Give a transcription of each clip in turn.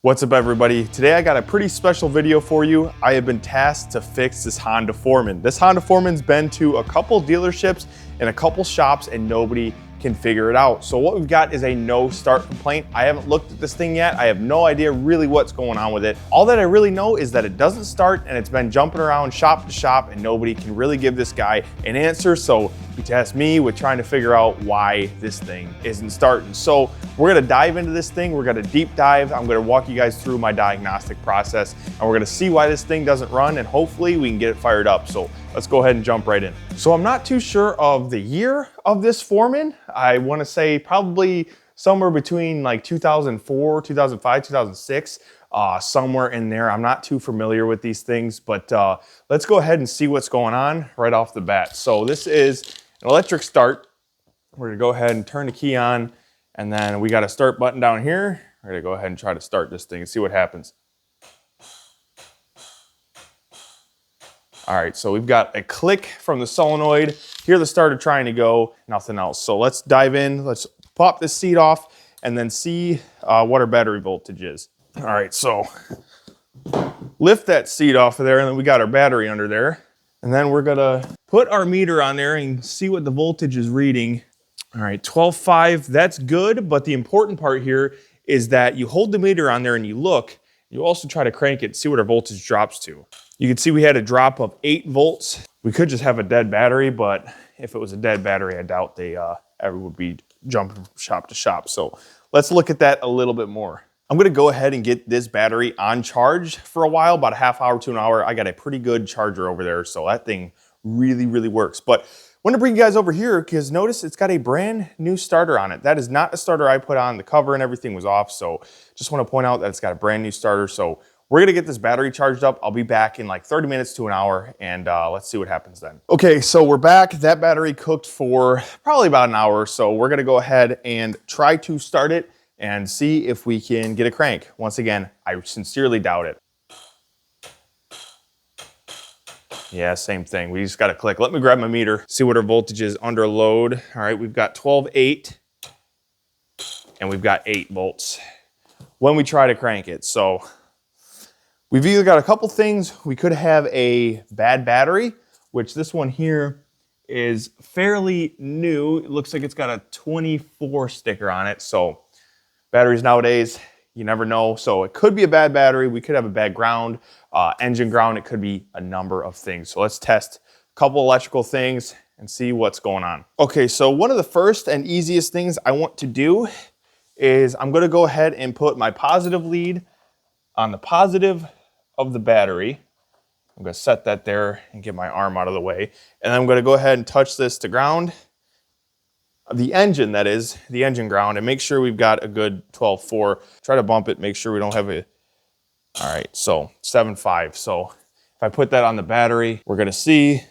What's up, everybody? Today I got a pretty special video for you. I have been tasked to fix this Honda Foreman. This Honda Foreman's been to a couple dealerships and a couple shops and nobody can figure it out. So what we've got is a no start complaint. I haven't looked at this thing yet. I have no idea really what's going on with it. All that I really know is that it doesn't start and it's been jumping around shop to shop and nobody can really give this guy an answer. So he tasked me with trying to figure out why this thing isn't starting. So we're gonna dive into this thing. We're gonna deep dive. I'm gonna walk you guys through my diagnostic process and we're gonna see why this thing doesn't run and hopefully we can get it fired up. So let's go ahead and jump right in. So I'm not too sure of the year of this Foreman. I wanna say probably somewhere between like 2004, 2005, 2006, somewhere in there. I'm not too familiar with these things, but let's go ahead and see what's going on right off the bat. So this is an electric start. We're gonna go ahead and turn the key on, and then we got a start button down here. We're gonna go ahead and try to start this thing and see what happens. All right, so we've got a click from the solenoid. Hear the starter trying to go, nothing else. So let's dive in, let's pop this seat off and then see what our battery voltage is. All right, so lift that seat off of there and then we got our battery under there. And then we're gonna put our meter on there and see what the voltage is reading. All right, 12.5, that's good, but the important part here is that you hold the meter on there and you look, you also try to crank it and see what our voltage drops to. You can see we had a drop of 8 volts. We could just have a dead battery, but if it was a dead battery, I doubt they ever would be jumping from shop to shop. So let's look at that a little bit more. I'm gonna go ahead and get this battery on charge for a while, about a half hour to an hour. I got a pretty good charger over there, so that thing really, really works. But I want to bring you guys over here because notice it's got a brand new starter on it. That is not a starter I put on. The cover and everything was off, so just want to point out that it's got a brand new starter. So we're gonna get this battery charged up. I'll be back in like 30 minutes to an hour, and let's see what happens then. Okay, so we're back. That battery cooked for probably about an hour, so we're gonna go ahead and try to start it and see if we can get a crank. Once again, I sincerely doubt it. Yeah, same thing. We just got to click. Let me grab my meter, see what our voltage is under load. All right, we've got 12.8 and we've got 8 volts when we try to crank it. So we've either got a couple things. We could have a bad battery, which this one here is fairly new. It looks like it's got a 24 sticker on it. So batteries nowadays, you never know. So it could be a bad battery. We could have a bad ground, engine ground. It could be a number of things. So let's test a couple electrical things and see what's going on. Okay, so one of the first and easiest things I want to do is I'm gonna go ahead and put my positive lead on the positive of the battery. I'm gonna set that there and get my arm out of the way. And then I'm gonna go ahead and touch this to ground. The engine, that is, the engine ground, and make sure we've got a good 12.4. Try to bump it, make sure we don't have a, all right, so 7.5. So if I put that on the battery, we're gonna see.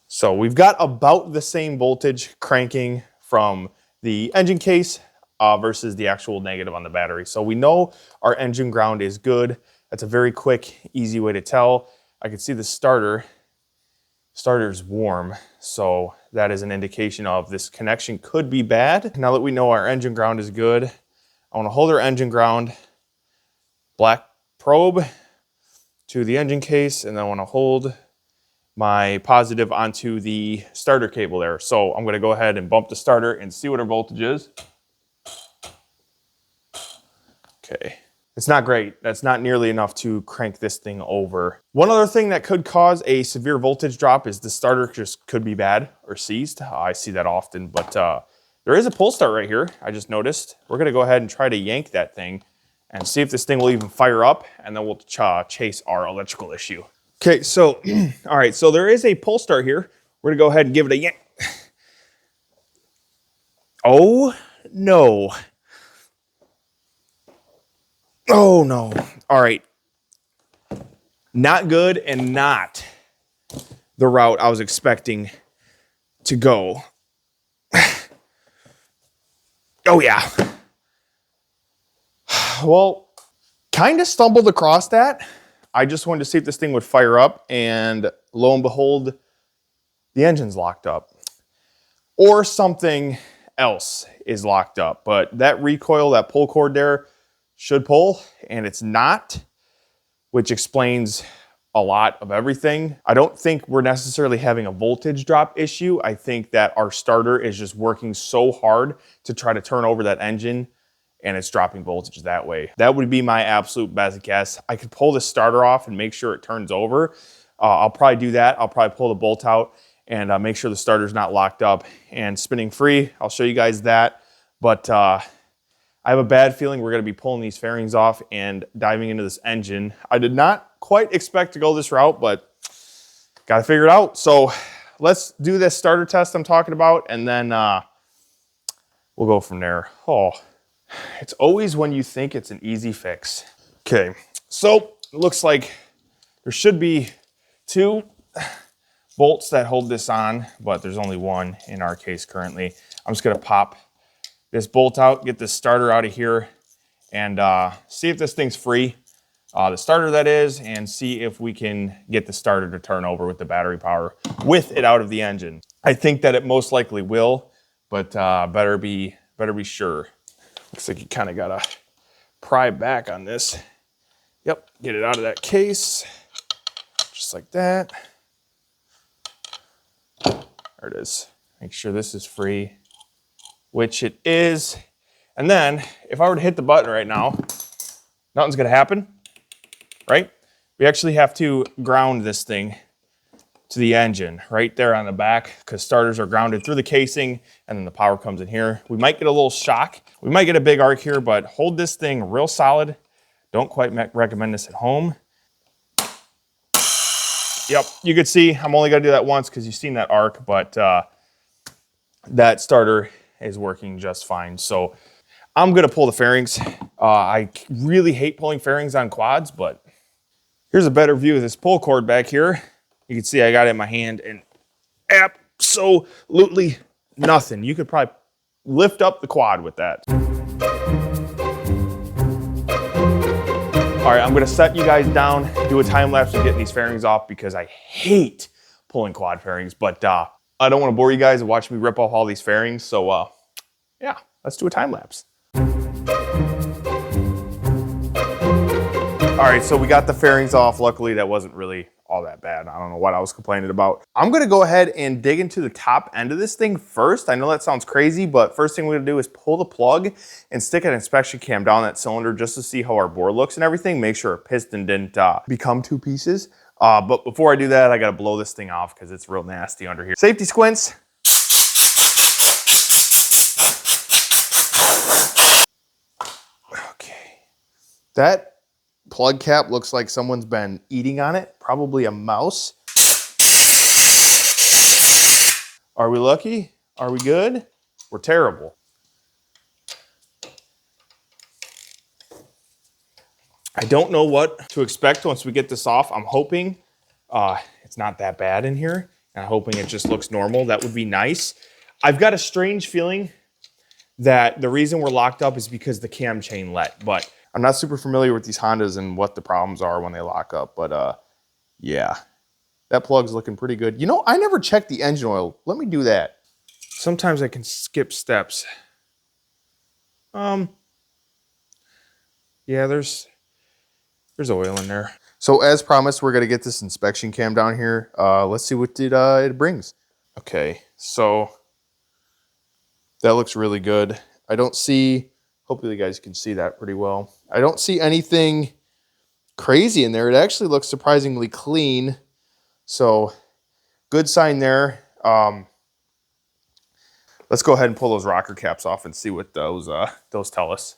So we've got about the same voltage cranking from the engine case versus the actual negative on the battery. So we know our engine ground is good. That's a very quick, easy way to tell. I can see the starter's warm, so that is an indication of this connection could be bad. Now that we know our engine ground is good, I want to hold our engine ground, black probe to the engine case, and then I want to hold my positive onto the starter cable there. So I'm going to go ahead and bump the starter and see what our voltage is. Okay. It's not great. That's not nearly enough to crank this thing over. One other thing that could cause a severe voltage drop is the starter just could be bad or seized. I see that often, but there is a pull start right here. I just noticed. We're gonna go ahead and try to yank that thing and see if this thing will even fire up, and then we'll chase our electrical issue. Okay, so, all right, so there is a pull start here. We're gonna go ahead and give it a yank. Oh, no. Oh no. All right. Not good and not the route I was expecting to go. Oh yeah. Well, kind of stumbled across that. I just wanted to see if this thing would fire up, and lo and behold, the engine's locked up. Or something else is locked up. But that recoil, that pull cord there should pull, and it's not, which explains a lot of everything. I don't think we're necessarily having a voltage drop issue. I think that our starter is just working so hard to try to turn over that engine, and it's dropping voltage that way. That would be my absolute best guess. I could pull the starter off and make sure it turns over. I'll probably do that. I'll probably pull the bolt out and make sure the starter's not locked up and spinning free. I'll show you guys that. But I have a bad feeling we're gonna be pulling these fairings off and diving into this engine. I did not quite expect to go this route, but gotta figure it out. So let's do this starter test I'm talking about, and then we'll go from there. Oh, it's always when you think it's an easy fix. Okay, so it looks like there should be 2 bolts that hold this on, but there's only 1 in our case currently. I'm just gonna pop this bolt out, get this starter out of here, and see if this thing's free. The starter that is, and see if we can get the starter to turn over with the battery power with it out of the engine. I think that it most likely will, but better be sure. Looks like you kind of gotta pry back on this. Yep, get it out of that case, just like that. There it is. Make sure this is free, which it is. And then if I were to hit the button right now, nothing's gonna happen. Right? We actually have to ground this thing to the engine right there on the back, because starters are grounded through the casing and then the power comes in here. We might get a little shock. We might get a big arc here, but hold this thing real solid. Don't quite recommend this at home. Yep, you could see I'm only gonna do that once because you've seen that arc, but that starter is working just fine. So I'm gonna pull the fairings. I really hate pulling fairings on quads, but here's a better view of this pull cord back here. You can see I got it in my hand and absolutely nothing. You could probably lift up the quad with that. All right, I'm gonna set you guys down, do a time lapse of getting these fairings off because I hate pulling quad fairings, but I don't wanna bore you guys and watch me rip off all these fairings. So yeah, let's do a time lapse. All right, so we got the fairings off. Luckily, that wasn't really all that bad. I don't know what I was complaining about. I'm gonna go ahead and dig into the top end of this thing first. I know that sounds crazy, but first thing we're gonna do is pull the plug and stick an inspection cam down that cylinder just to see how our bore looks and everything. Make sure our piston didn't become 2 pieces. But before I do that, I gotta blow this thing off because it's real nasty under here. Safety squints. Okay, that plug cap looks like someone's been eating on it, probably a mouse. Are we lucky? Are we good? We're terrible. I don't know what to expect once we get this off. I'm hoping it's not that bad in here. And I'm hoping it just looks normal. That would be nice. I've got a strange feeling that the reason we're locked up is because the cam chain let, but I'm not super familiar with these Hondas and what the problems are when they lock up, but yeah, that plug's looking pretty good. You know, I never checked the engine oil. Let me do that. Sometimes I can skip steps. Yeah, there's oil in there. So as promised, we're gonna get this inspection cam down here. Let's see what it brings. Okay, so that looks really good. I don't see, hopefully you guys can see that pretty well. I don't see anything crazy in there. It actually looks surprisingly clean. So good sign there. Let's go ahead and pull those rocker caps off and see what those tell us.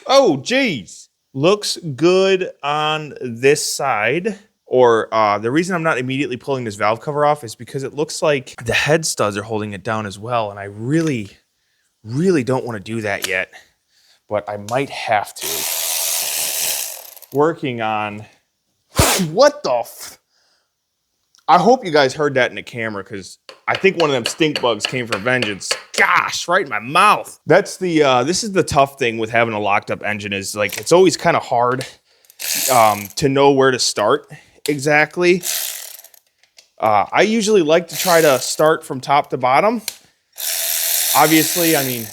Oh, geez. Looks good on this side. Or the reason I'm not immediately pulling this valve cover off is because it looks like the head studs are holding it down as well. And I really don't want to do that yet, but I might have to. Working on, what the I hope you guys heard that in the camera, because I think one of them stink bugs came for vengeance. Gosh, right in my mouth. That's the, this is the tough thing with having a locked up engine, is like, it's always kind of hard to know where to start exactly. I usually like to try to start from top to bottom. Obviously, I mean,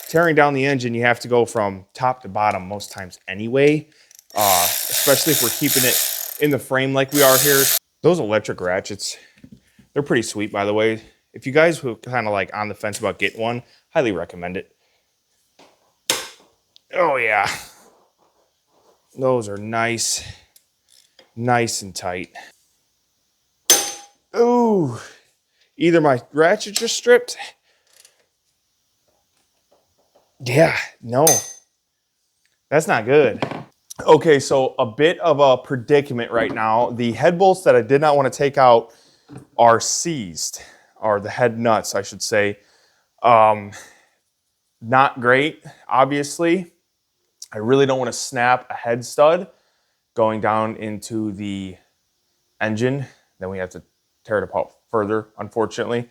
tearing down the engine, you have to go from top to bottom most times anyway, especially if we're keeping it in the frame like we are here. Those electric ratchets, they're pretty sweet, by the way. If you guys were kind of like on the fence about getting one, highly recommend it. Oh yeah, those are nice and tight. Ooh, either my ratchets are stripped. Yeah, no, that's not good. Okay, so a bit of a predicament right now. The head bolts that I did not want to take out are seized, or the head nuts, I should say. Not great, obviously. I really don't want to snap a head stud going down into the engine. Then we have to tear it apart further, unfortunately.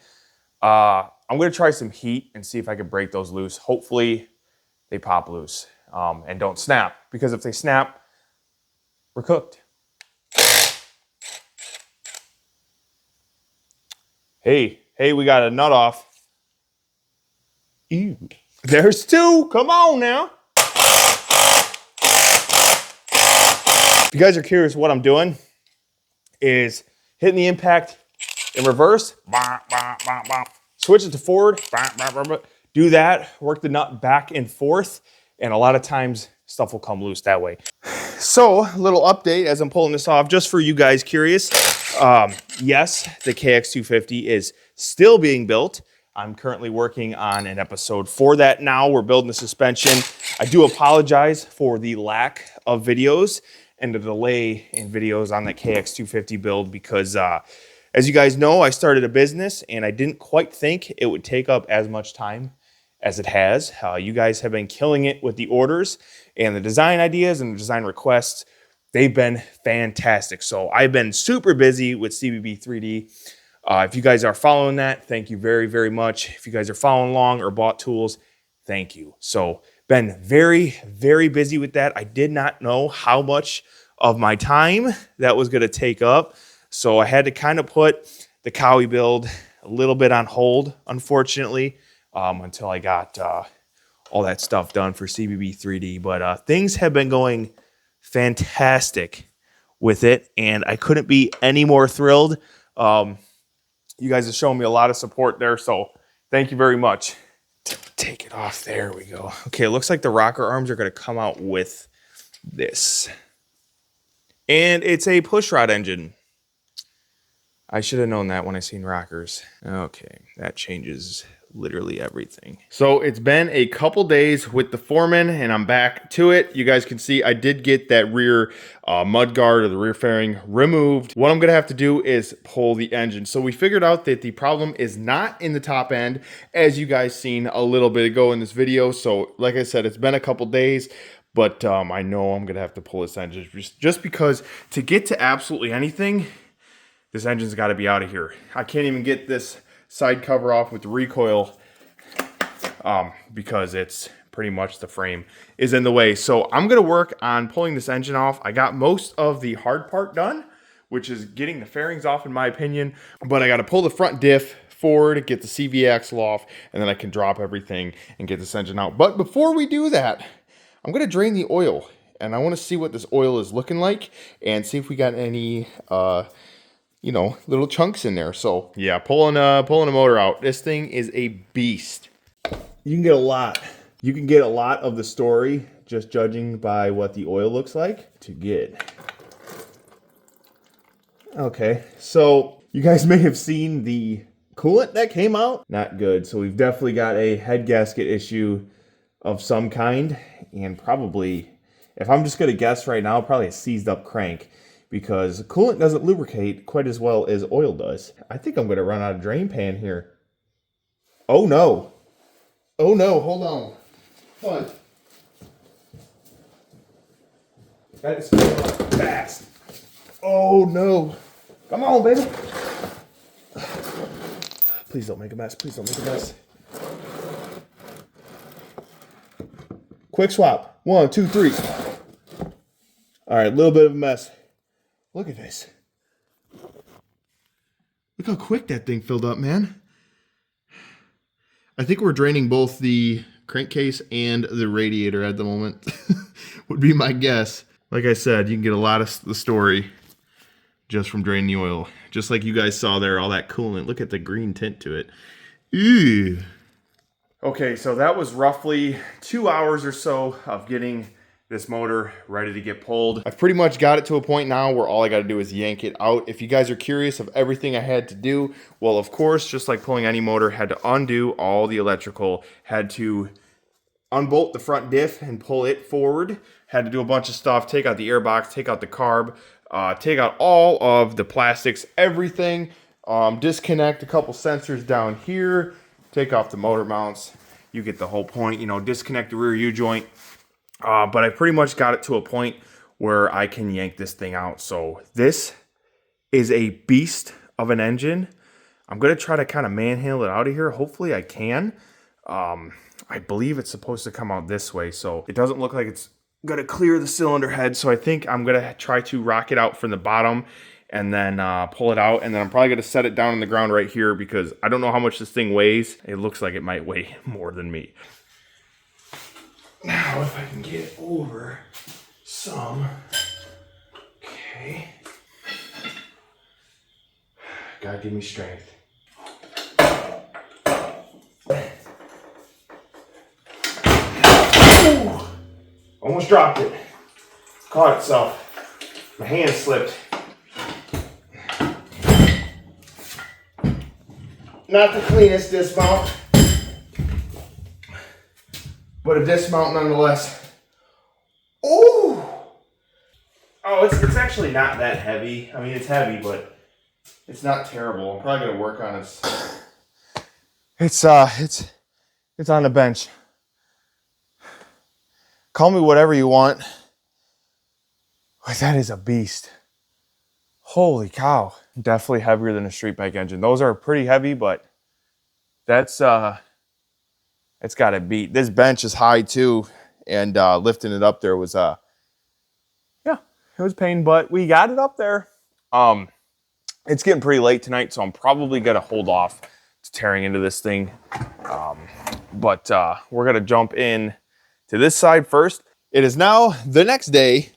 I'm going to try some heat and see if I can break those loose. Hopefully they pop loose and don't snap, because if they snap, we're cooked. Hey, we got a nut off. Ew. There's two. Come on now. If you guys are curious, what I'm doing is hitting the impact in reverse, switch it to forward, do that, work the nut back and forth, and a lot of times stuff will come loose that way. So, little update as I'm pulling this off, just for you guys curious. Yes, the KX250 is still being built. I'm currently working on an episode for that now. We're building the suspension. I do apologize for the lack of videos and the delay in videos on the KX250 build, because as you guys know, I started a business and I didn't quite think it would take up as much time as it has. You guys have been killing it with the orders and the design ideas and the design requests. They've been fantastic. So I've been super busy with CBB 3D. If you guys are following that, thank you very, very much. If you guys are following along or bought tools, thank you. So been very, very busy with that. I did not know how much of my time that was going to take up. So I had to kind of put the Cowie build a little bit on hold, unfortunately, until I got all that stuff done for CBB 3D. But things have been going fantastic with it, and I couldn't be any more thrilled. You guys have shown me a lot of support there, so thank you very much. Take it off. There we go. Okay, it looks like the rocker arms are going to come out with this. And it's a pushrod engine. I should have known that when I seen rockers. Okay, that changes literally everything. So it's been a couple days with the Foreman, and I'm back to it. You guys can see I did get that rear mud guard, or the rear fairing, removed. What I'm gonna have to do is pull the engine. So we figured out that the problem is not in the top end, as you guys seen a little bit ago in this video. So like I said, it's been a couple days, but I know I'm gonna have to pull this engine just because to get to absolutely anything, this engine's got to be out of here. I can't even get this side cover off with the recoil because it's pretty much the frame is in the way. So I'm going to work on pulling this engine off. I got most of the hard part done, which is getting the fairings off in my opinion, but I got to pull the front diff forward, get the CV axle off, and then I can drop everything and get this engine out. But before we do that, I'm going to drain the oil, and I want to see what this oil is looking like and see if we got any you know, little chunks in there. So yeah, pulling a motor out. This thing is a beast. You can get a lot. You can get a lot of the story just judging by what the oil looks like to get. Okay, so you guys may have seen the coolant that came out. Not good. So we've definitely got a head gasket issue of some kind, and probably, if I'm just gonna guess right now, probably a seized up crank, because coolant doesn't lubricate quite as well as oil does. I think I'm going to run out of drain pan here. Oh no. Oh no, hold on. What? That is going on fast. Oh no. Come on, baby. Please don't make a mess. Please don't make a mess. Quick swap. 1, 2, 3. All right, a little bit of a mess. Look at this. Look how quick that thing filled up, man. I think we're draining both the crankcase and the radiator at the moment. Would be my guess. Like I said, you can get a lot of the story just from draining the oil. Just like you guys saw there, all that coolant. Look at the green tint to it. Ew. Okay, so that was roughly 2 hours or so of getting this motor ready to get pulled. I've pretty much got it to a point now where all I gotta do is yank it out. If you guys are curious of everything I had to do, well, of course, just like pulling any motor, had to undo all the electrical, had to unbolt the front diff and pull it forward, had to do a bunch of stuff, take out the air box, take out the carb, take out all of the plastics, everything, disconnect a couple sensors down here, take off the motor mounts. You get the whole point, you know, disconnect the rear U-joint. But I pretty much got it to a point where I can yank this thing out. So this is a beast of an engine. I'm going to try to kind of manhandle it out of here. Hopefully I can. I believe it's supposed to come out this way, so it doesn't look like it's going to clear the cylinder head. So I think I'm going to try to rock it out from the bottom and then pull it out. And then I'm probably going to set it down on the ground right here because I don't know how much this thing weighs. It looks like it might weigh more than me. Now, if I can get it over some. Okay. God, give me strength. Ooh, almost dropped it. Caught itself. My hand slipped. Not the cleanest dismount, but a dismount nonetheless. Ooh! Oh, it's actually not that heavy. I mean, it's heavy, but it's not terrible. I'm probably gonna work on it. It's on the bench. Call me whatever you want. But that is a beast. Holy cow. Definitely heavier than a street bike engine. Those are pretty heavy, but that's it's got it beat. This bench is high too, and lifting it up there was yeah, it was pain, but we got it up there. It's getting pretty late tonight, so I'm probably gonna hold off to tearing into this thing. But we're gonna jump in to this side first. It is now the next day,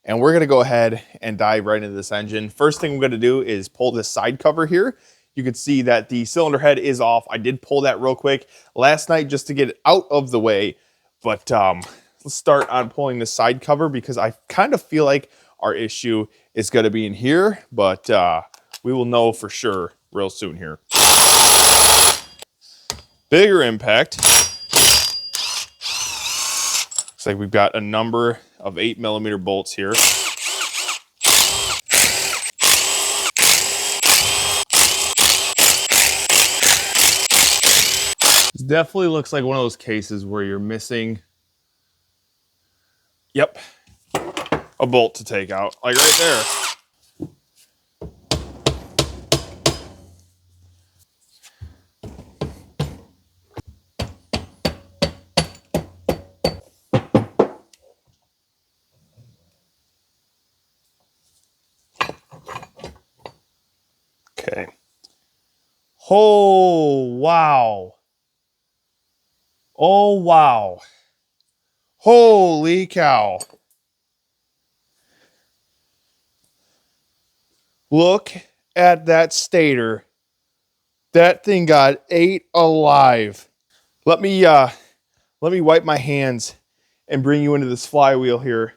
and we're gonna go ahead and dive right into this engine. First thing we're gonna do is pull this side cover here. You can see that the cylinder head is off. I did pull that real quick last night just to get it out of the way. But let's start on pulling the side cover because I kind of feel like our issue is gonna be in here, but we will know for sure real soon here. Bigger impact. Looks like we've got a number of 8mm bolts here. This definitely looks like one of those cases where you're missing, yep, a bolt to take out, like right there. Okay. Oh, wow. Oh, wow. Holy cow. Look at that stator. That thing got ate alive. Let me wipe my hands and bring you into this flywheel here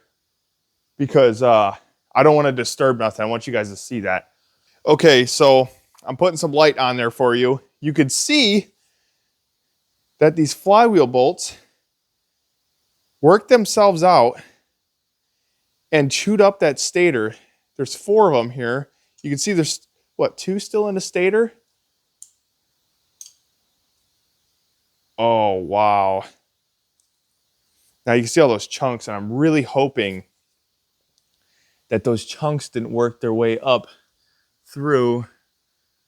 because I don't want to disturb nothing. I want you guys to see that. Okay, so I'm putting some light on there for you. You could see that these flywheel bolts worked themselves out and chewed up that stator. There's 4 of them here. You can see there's, what, 2 still in the stator? Oh, wow. Now you can see all those chunks, and I'm really hoping that those chunks didn't work their way up through.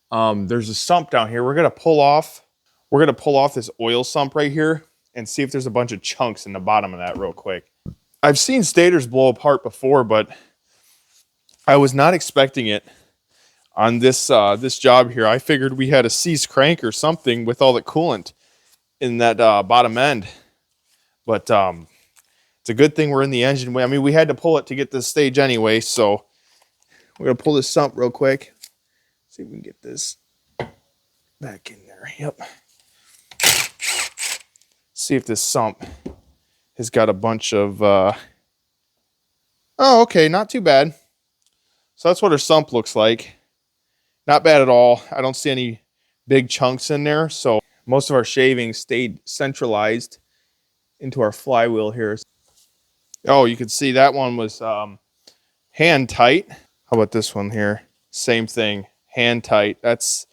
There's a sump down here. We're gonna pull off this oil sump right here and see if there's a bunch of chunks in the bottom of that real quick. I've seen stators blow apart before, but I was not expecting it. on this this job here. I figured we had a seized crank or something with all the coolant in that bottom end. But it's a good thing we're in the engine. I mean, we had to pull it to get this stage anyway, so we're going to pull this sump real quick. See if we can get this back in there. Yep. See if this sump has got a bunch of... oh, okay, not too bad. So that's what our sump looks like. Not bad at all. I don't see any big chunks in there, so most of our shavings stayed centralized into our flywheel here. Oh, you can see that one was hand tight. How about this one here? Same thing, hand tight. That's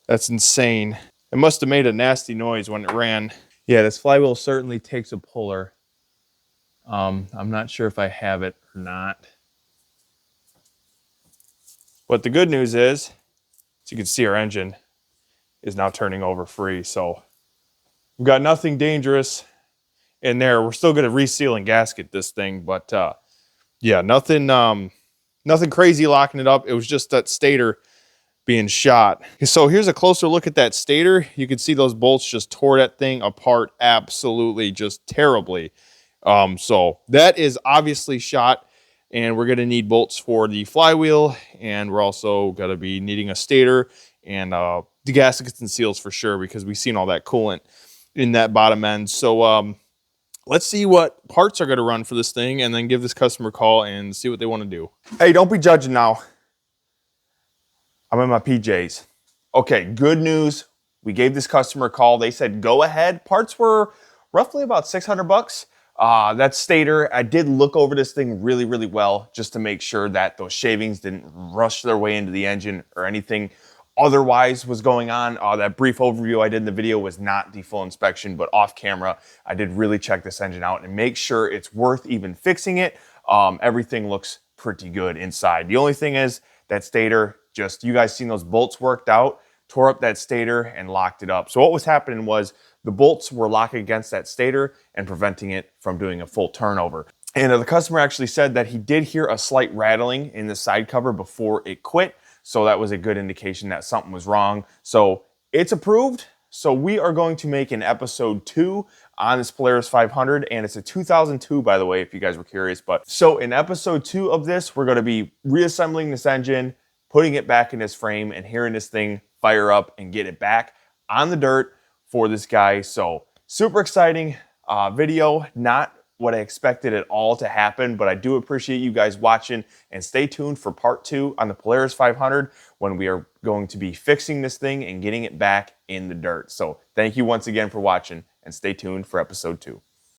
insane. It must have made a nasty noise when it ran. Yeah, this flywheel certainly takes a puller. I'm not sure if I have it or not. But the good news is, as you can see, our engine is now turning over free. So we've got nothing dangerous in there. We're still going to reseal and gasket this thing, but yeah, nothing crazy locking it up. It was just that stator being shot. So here's a closer look at that stator. You can see those bolts just tore that thing apart absolutely, just terribly. So that is obviously shot, and we're going to need bolts for the flywheel, and we're also going to be needing a stator and the gaskets and seals for sure, because we've seen all that coolant in that bottom end. So let's see what parts are going to run for this thing, and then give this customer a call and see what they want to do. Hey, don't be judging now. I'm in my PJs. Okay, good news. We gave this customer a call. They said, go ahead. Parts were roughly about $600. That stator, I did look over this thing really, really well just to make sure that those shavings didn't rush their way into the engine or anything otherwise was going on. That brief overview I did in the video was not the full inspection, but off camera, I did really check this engine out and make sure it's worth even fixing it. Everything looks pretty good inside. The only thing is that stator, just, you guys seen those bolts worked out, tore up that stator and locked it up. So what was happening was the bolts were locking against that stator and preventing it from doing a full turnover. And the customer actually said that he did hear a slight rattling in the side cover before it quit. So that was a good indication that something was wrong. So it's approved. So we are going to make an episode 2 on this Polaris 500, and it's a 2002, by the way, if you guys were curious. But so in episode 2 of this, we're going to be reassembling this engine, putting it back in this frame, and hearing this thing fire up and get it back on the dirt for this guy. So super exciting video, not what I expected at all to happen, but I do appreciate you guys watching, and stay tuned for part 2 on the Polaris 500 when we are going to be fixing this thing and getting it back in the dirt. So thank you once again for watching, and stay tuned for episode 2.